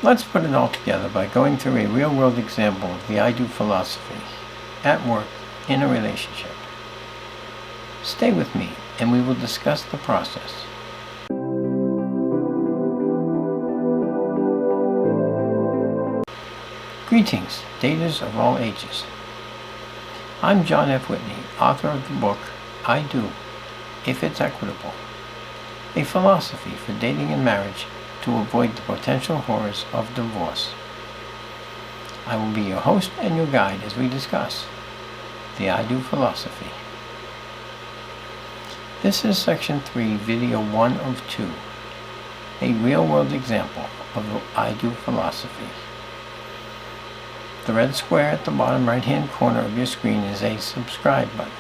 Let's put it all together by going through a real-world example of the I do philosophy at work in a relationship. Stay with me and we will discuss the process. Greetings, daters of all ages. I'm John F. Whitney, author of the book, I Do, If It's Equitable, a philosophy for dating and marriage to avoid the potential horrors of divorce. I will be your host and your guide as we discuss the I Do philosophy. This is Section 3, Video 1 of 2, a real-world example of the I Do philosophy. The red square at the bottom right-hand corner of your screen is a subscribe button.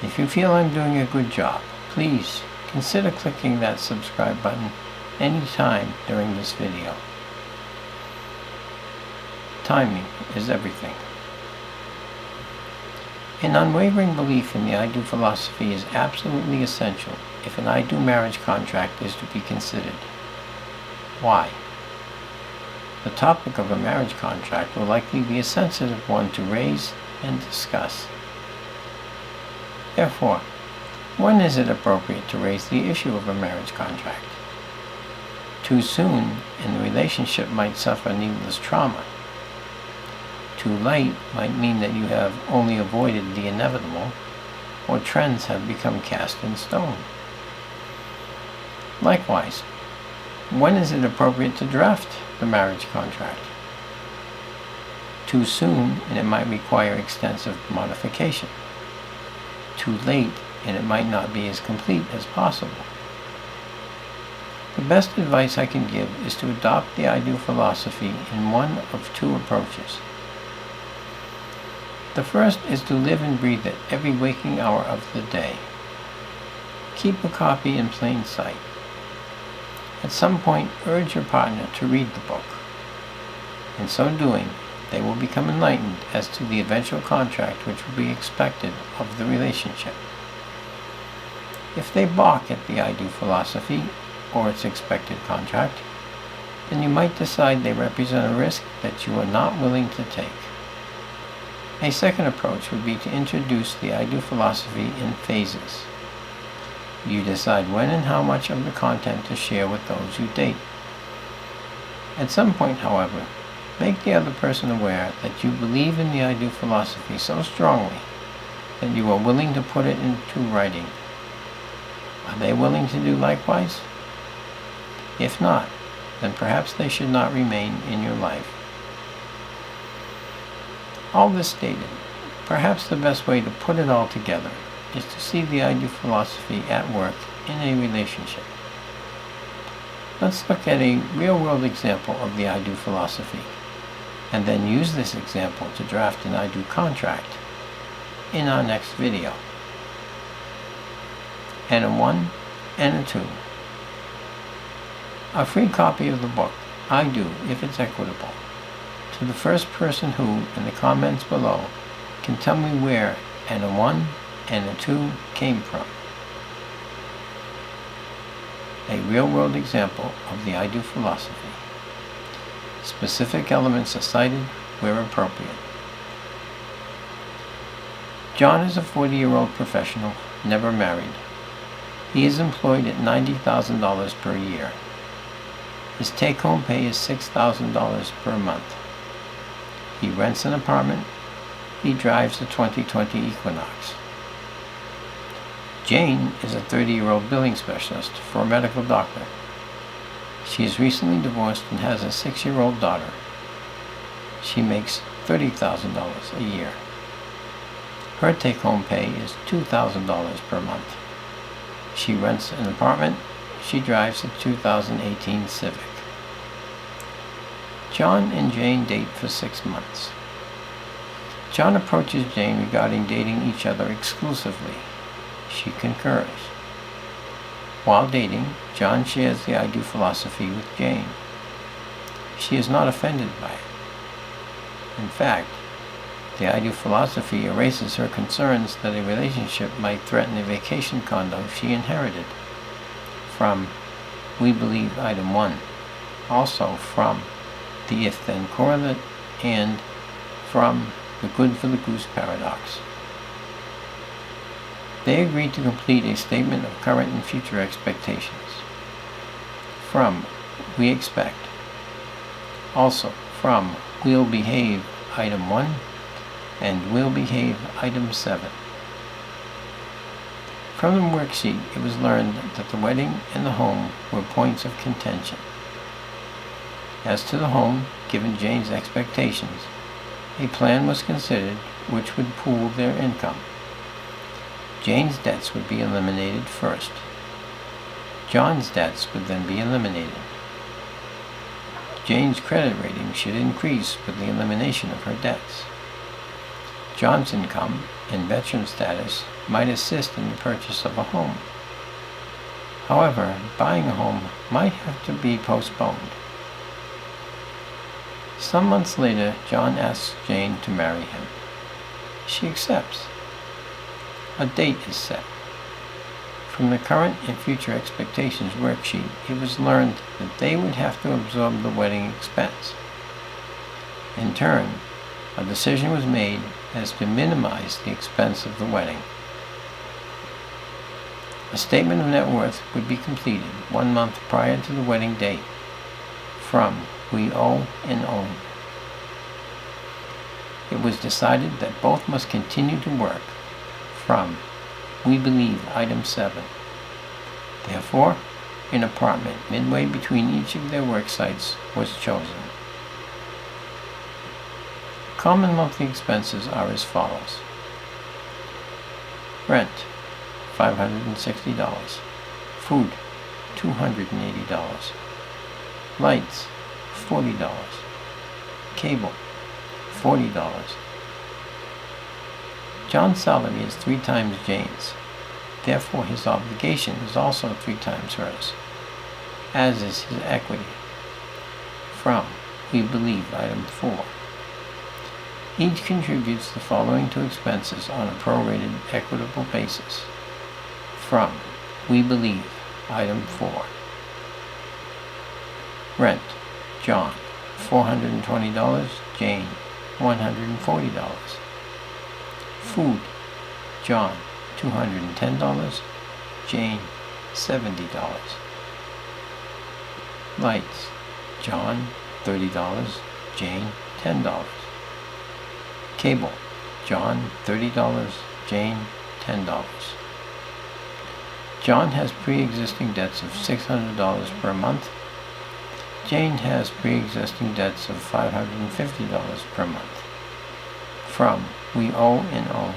If you feel I'm doing a good job, please consider clicking that subscribe button anytime during this video. Timing is everything. An unwavering belief in the I Do philosophy is absolutely essential if an I Do marriage contract is to be considered. Why? The topic of a marriage contract will likely be a sensitive one to raise and discuss. Therefore, when is it appropriate to raise the issue of a marriage contract? Too soon, and the relationship might suffer needless trauma. Too late might mean that you have only avoided the inevitable, or trends have become cast in stone. Likewise, when is it appropriate to draft the marriage contract? Too soon, and it might require extensive modification. Too late, and it might not be as complete as possible. The best advice I can give is to adopt the I Do philosophy in one of two approaches. The first is to live and breathe it every waking hour of the day. Keep a copy in plain sight. At some point, urge your partner to read the book. In so doing, they will become enlightened as to the eventual contract which will be expected of the relationship. If they balk at the I Do philosophy or its expected contract, then you might decide they represent a risk that you are not willing to take. A second approach would be to introduce the I Do philosophy in phases. You decide when and how much of the content to share with those you date. At some point, however, make the other person aware that you believe in the I Do philosophy so strongly that you are willing to put it into writing. Are they willing to do likewise? If not, then perhaps they should not remain in your life. All this stated, perhaps the best way to put it all together is to see the I Do philosophy at work in a relationship. Let's look at a real-world example of the I Do philosophy, and then use this example to draft an I Do contract in our next video. And a 1 and a 2. A free copy of the book, I Do, If It's Equitable, to the first person who, in the comments below, can tell me where and a 1 and a 2 came from. A real-world example of the I Do philosophy. Specific elements are cited where appropriate. John is a 40-year-old professional, never married. He is employed at $90,000 per year. His take-home pay is $6,000 per month. He rents an apartment. He drives a 2020 Equinox. Jane is a 30-year-old billing specialist for a medical doctor. She is recently divorced and has a 6-year-old daughter. She makes $30,000 a year. Her take-home pay is $2,000 per month. She rents an apartment. She drives a 2018 Civic. John and Jane date for 6 months. John approaches Jane regarding dating each other exclusively. She concurs. While dating, John shares the I Do philosophy with Jane. She is not offended by it. In fact, the I Do philosophy erases her concerns that a relationship might threaten a vacation condo she inherited from, we believe, item 1. also from the if-then correlate and from the good for the goose paradox. They agreed to complete a statement of current and future expectations. From we expect. Also from will behave item 1 and will behave item 7. From the worksheet, it was learned that the wedding and the home were points of contention. As to the home, given Jane's expectations, a plan was considered which would pool their income. Jane's debts would be eliminated first. John's debts would then be eliminated. Jane's credit rating should increase with the elimination of her debts. John's income and veteran status might assist in the purchase of a home. However, buying a home might have to be postponed. Some months later, John asks Jane to marry him. She accepts. A date is set. From the current and future expectations worksheet, it was learned that they would have to absorb the wedding expense. In turn, a decision was made as to minimize the expense of the wedding. A statement of net worth would be completed 1 month prior to the wedding date. From we owe and own. It was decided that both must continue to work. From we believe item 7. Therefore, an apartment midway between each of their work sites was chosen. Common monthly expenses are as follows. Rent, $560. Food, $280. Lights, $40. Cable, $40. John's salary is 3 times Jane's. Therefore, his obligation is also 3 times hers, as is his equity. From we believe item 4. Each contributes the following to expenses on a prorated equitable basis. From we believe item 4. Rent, John, $420, Jane, $140. Food, John, $210, Jane, $70. Lights, John, $30, Jane, $10. Cable, John, $30, Jane, $10. John has pre-existing debts of $600 per month. Jane has pre-existing debts of $550 per month. From we owe and own.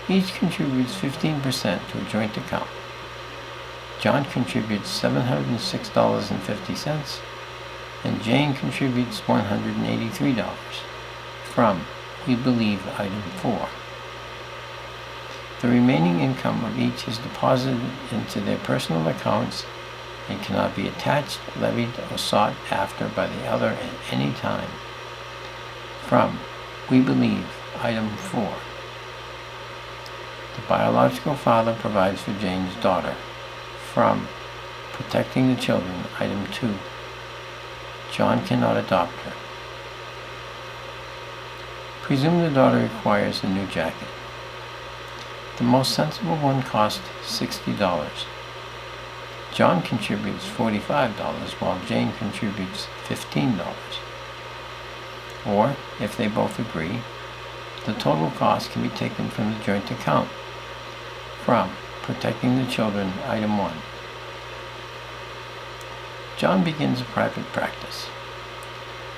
Each contributes 15% to a joint account. John contributes $706.50 and Jane contributes $183. From we believe item 4. The remaining income of each is deposited into their personal accounts and cannot be attached, levied, or sought after by the other at any time. From we believe item 4. The biological father provides for Jane's daughter. From protecting the children item 2. John cannot adopt her. Presume the daughter requires a new jacket. The most sensible one costs $60. John contributes $45 while Jane contributes $15. Or, if they both agree, the total cost can be taken from the joint account. From protecting the children item 1. John begins a private practice.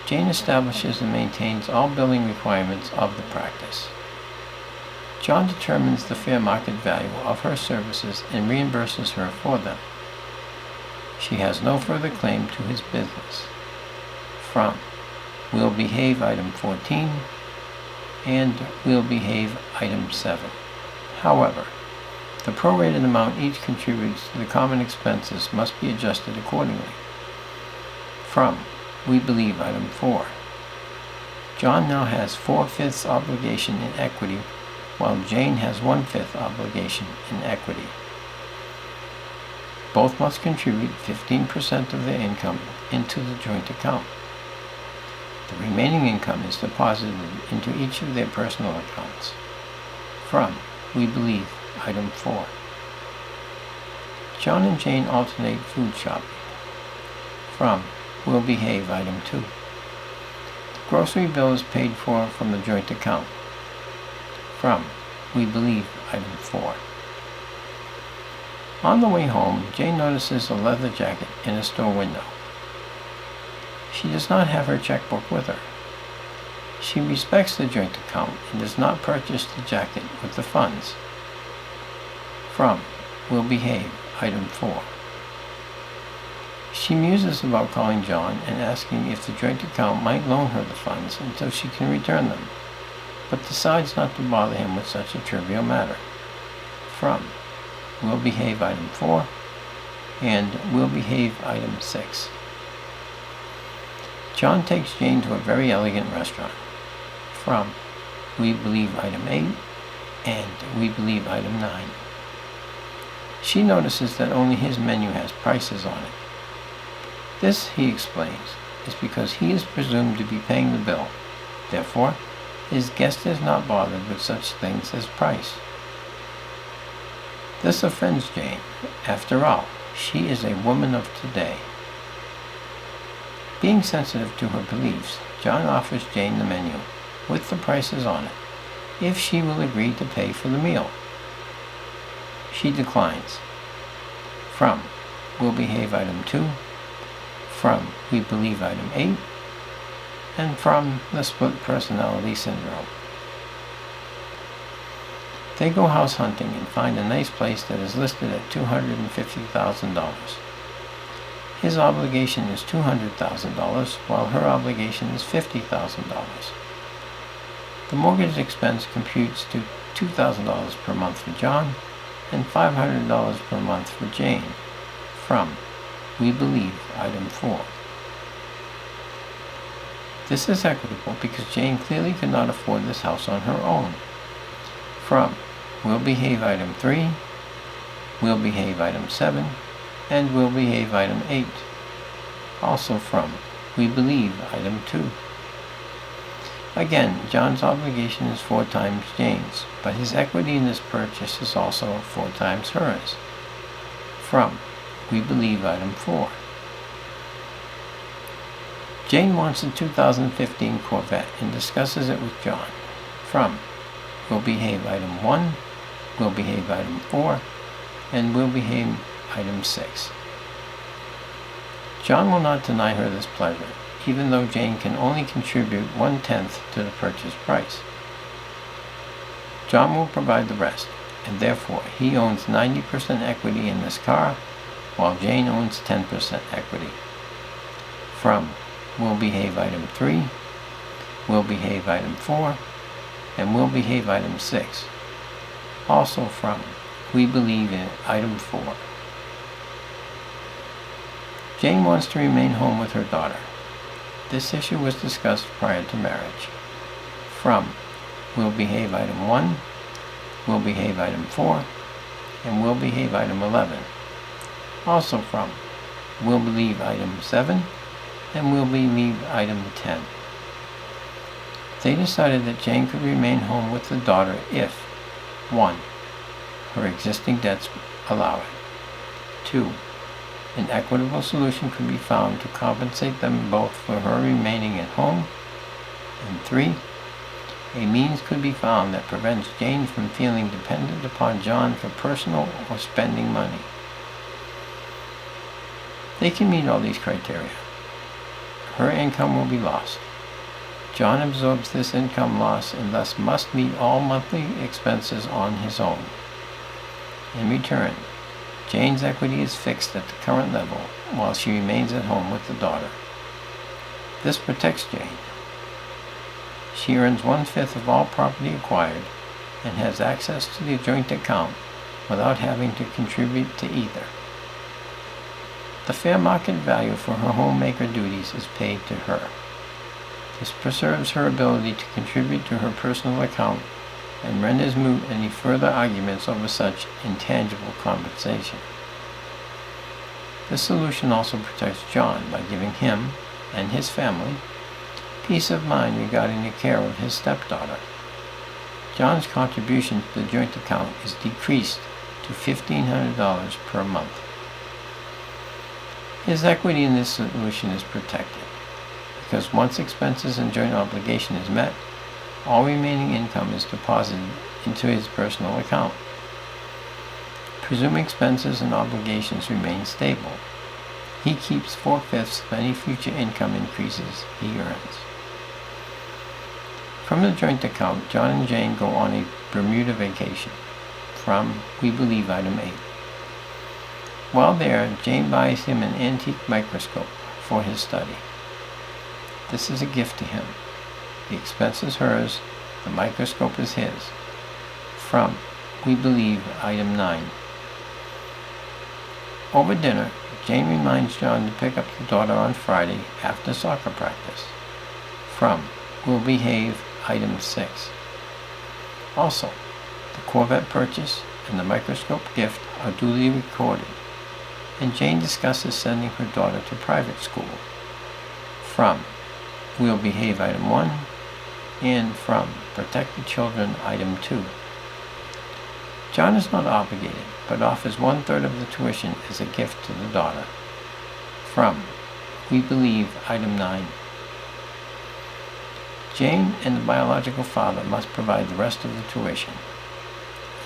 Jane establishes and maintains all billing requirements of the practice. John determines the fair market value of her services and reimburses her for them. She has no further claim to his business. From will behave item 14 and will behave item 7. However, the prorated amount each contributes to the common expenses must be adjusted accordingly. From we believe item 4. John now has 4/5 obligation in equity, while Jane has 1/5 obligation in equity. Both must contribute 15% of their income into the joint account. The remaining income is deposited into each of their personal accounts. From We Believe, Item 4. John and Jane alternate food shopping. From Will Behave, Item 2. The grocery bill is paid for from the joint account. From We Believe, Item 4. On the way home, Jane notices a leather jacket in a store window. She does not have her checkbook with her. She respects the joint account and does not purchase the jacket with the funds. From Will Behave, Item 4. She muses about calling John and asking if the joint account might loan her the funds until she can return them, but decides not to bother him with such a trivial matter. From Will Behave, Item 4 and Will Behave, Item 6. John takes Jane to a very elegant restaurant. From We Believe, Item 8 and We Believe, Item 9. She notices that only his menu has prices on it. This, he explains, is because he is presumed to be paying the bill. Therefore, his guest is not bothered with such things as price. This offends Jane. After all, she is a woman of today. Being sensitive to her beliefs, John offers Jane the menu, with the prices on it, if she will agree to pay for the meal. She declines. From Will Behave, Item 2, from We Believe, Item 8, and from the Split Personality Syndrome. They go house hunting and find a nice place that is listed at $250,000. His obligation is $200,000, while her obligation is $50,000. The mortgage expense computes to $2,000 per month for John and $500 per month for Jane. From We Believe, Item 4. This is equitable because Jane clearly could not afford this house on her own. From Will Behave, Item 3, Will Behave, Item 7, and Will Behave, Item 8. Also from We Believe, Item 2. Again, John's obligation is 4 times Jane's, but his equity in this purchase is also 4 times hers. From We Believe, Item 4. Jane wants a 2015 Corvette and discusses it with John. From Will Behave, Item 1, Will Behave, Item 4, and Will Behave, Item 6. John will not deny her this pleasure, even though Jane can only contribute 1/10 to the purchase price. John will provide the rest, and therefore he owns 90% equity in this car, while Jane owns 10% equity. From Will Behave, Item 3, Will Behave, Item 4, and Will Behave, Item 6. Also from We Believe in Item 4. Jane wants to remain home with her daughter. This issue was discussed prior to marriage. From Will Behave, Item 1, Will Behave, Item 4, and Will Behave, Item 11. Also from Will Believe, Item 7, and Will Believe, Item 10. They decided that Jane could remain home with the daughter if 1. Her existing debts allow it. 2. An equitable solution could be found to compensate them both for her remaining at home. And 3. A means could be found that prevents Jane from feeling dependent upon John for personal or spending money. They can meet all these criteria. Her income will be lost. John absorbs this income loss and thus must meet all monthly expenses on his own. In return, Jane's equity is fixed at the current level while she remains at home with the daughter. This protects Jane. She earns 1/5 of all property acquired and has access to the joint account without having to contribute to either. The fair market value for her homemaker duties is paid to her. This preserves her ability to contribute to her personal account and renders moot any further arguments over such intangible compensation. This solution also protects John by giving him and his family peace of mind regarding the care of his stepdaughter. John's contribution to the joint account is decreased to $1,500 per month. His equity in this solution is protected, because once expenses and joint obligation is met, all remaining income is deposited into his personal account. Presume expenses and obligations remain stable. He keeps 4/5 of any future income increases he earns. From the joint account, John and Jane go on a Bermuda vacation. From We Believe, item 8. While there, Jane buys him an antique microscope for his study. This is a gift to him. The expense is hers, the microscope is his. From We Believe, item 9. Over dinner, Jane reminds John to pick up the daughter on Friday after soccer practice. From Will Behave, item 6. Also, the Corvette purchase and the microscope gift are duly recorded, and Jane discusses sending her daughter to private school. From Will Behave, item 1, and from Protected Children, item 2. John is not obligated, but offers 1/3 of the tuition as a gift to the daughter. From We Believe, item 9. Jane and the biological father must provide the rest of the tuition.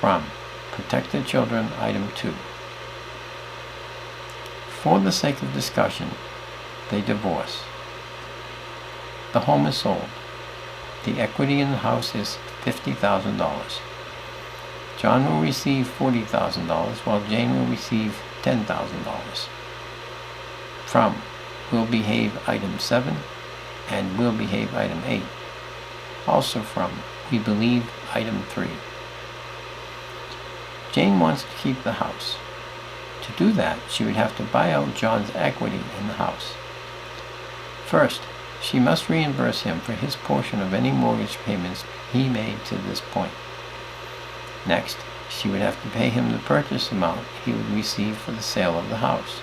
From Protected Children, item 2. For the sake of discussion, they divorce. The home is sold. The equity in the house is $50,000. John will receive $40,000, while Jane will receive $10,000. From Will Behave, item 7, and Will Behave, item 8. Also from We Believe, item 3. Jane wants to keep the house. To do that, she would have to buy out John's equity in the house. First, she must reimburse him for his portion of any mortgage payments he made to this point. Next, she would have to pay him the purchase amount he would receive for the sale of the house.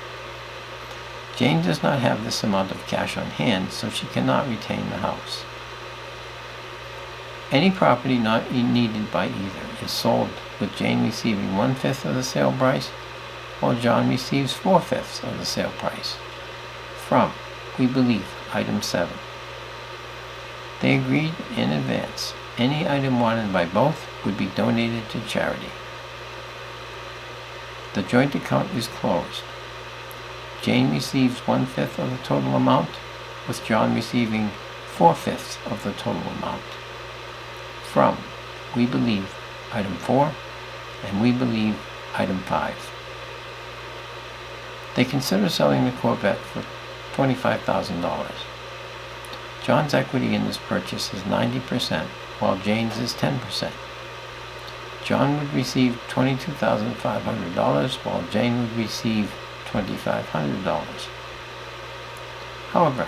Jane does not have this amount of cash on hand, so she cannot retain the house. Any property not needed by either is sold, with Jane receiving 1/5 of the sale price, while John receives 4/5 of the sale price. From We Believe, item 7. They agreed in advance. Any item wanted by both would be donated to charity. The joint account is closed. Jane receives 1/5 of the total amount, with John receiving 4/5 of the total amount. From We Believe, item 4, and We Believe, item 5. They consider selling the Corvette for $25,000. John's equity in this purchase is 90%, while Jane's is 10%. John would receive $22,500, while Jane would receive $2,500. However,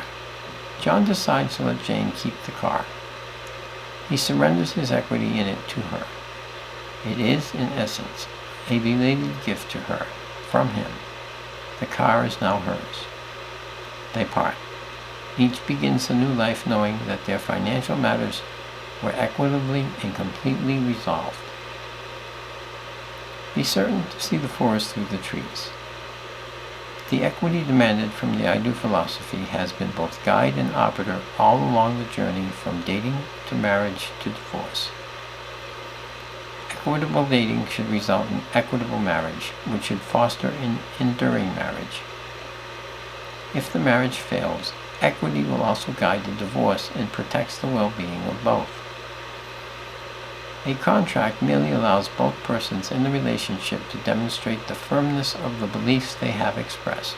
John decides to let Jane keep the car. He surrenders his equity in it to her. It is, in essence, a belated gift to her from him. The car is now hers. They part. Each begins a new life knowing that their financial matters were equitably and completely resolved. Be certain to see the forest through the trees. The equity demanded from the I Do philosophy has been both guide and arbiter all along the journey from dating to marriage to divorce. Equitable dating should result in equitable marriage, which should foster an enduring marriage. If the marriage fails, equity will also guide the divorce and protects the well-being of both. A contract merely allows both persons in the relationship to demonstrate the firmness of the beliefs they have expressed.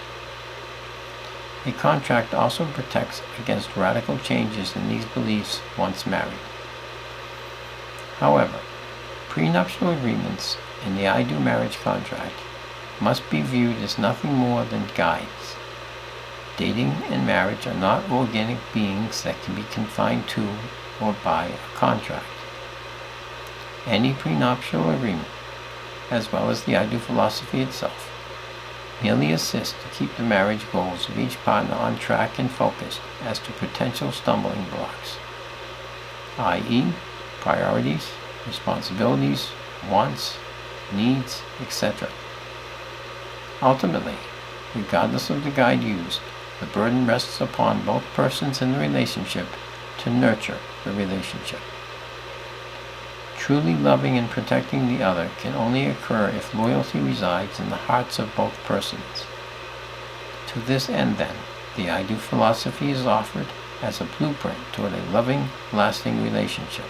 A contract also protects against radical changes in these beliefs once married. However, prenuptial agreements in the I Do marriage contract must be viewed as nothing more than guides. Dating and marriage are not organic beings that can be confined to or by a contract. Any prenuptial agreement, as well as the I Do philosophy itself, merely assist to keep the marriage goals of each partner on track and focused as to potential stumbling blocks, i.e., priorities, responsibilities, wants, needs, etc. Ultimately, regardless of the guide used, the burden rests upon both persons in the relationship to nurture the relationship. Truly loving and protecting the other can only occur if loyalty resides in the hearts of both persons. To this end, then, the I Do philosophy is offered as a blueprint toward a loving, lasting relationship.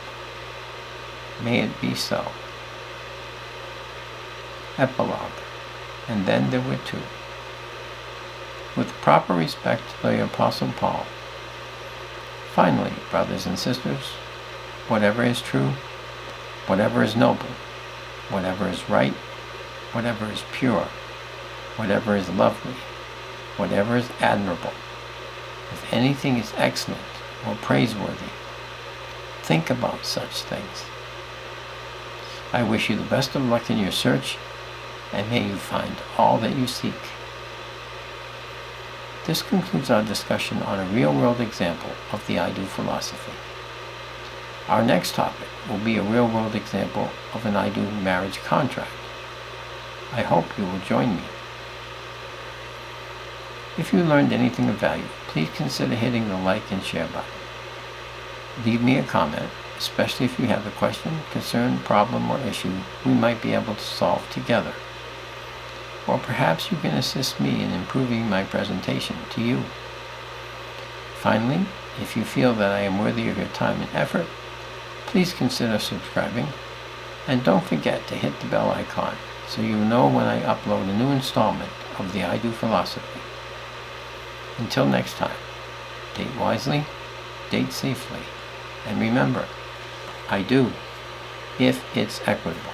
May it be so. Epilogue. And then there were two. With proper respect to the Apostle Paul. Finally, brothers and sisters, whatever is true, whatever is noble, whatever is right, whatever is pure, whatever is lovely, whatever is admirable, if anything is excellent or praiseworthy, think about such things. I wish you the best of luck in your search, and may you find all that you seek. This concludes our discussion on a real-world example of the I Do philosophy. Our next topic will be a real-world example of an I Do marriage contract. I hope you will join me. If you learned anything of value, please consider hitting the like and share button. Leave me a comment, especially if you have a question, concern, problem, or issue we might be able to solve together. Or perhaps you can assist me in improving my presentation to you. Finally, if you feel that I am worthy of your time and effort, please consider subscribing, and don't forget to hit the bell icon so you know when I upload a new installment of the I Do philosophy. Until next time, date wisely, date safely, and remember, I do, if it's equitable.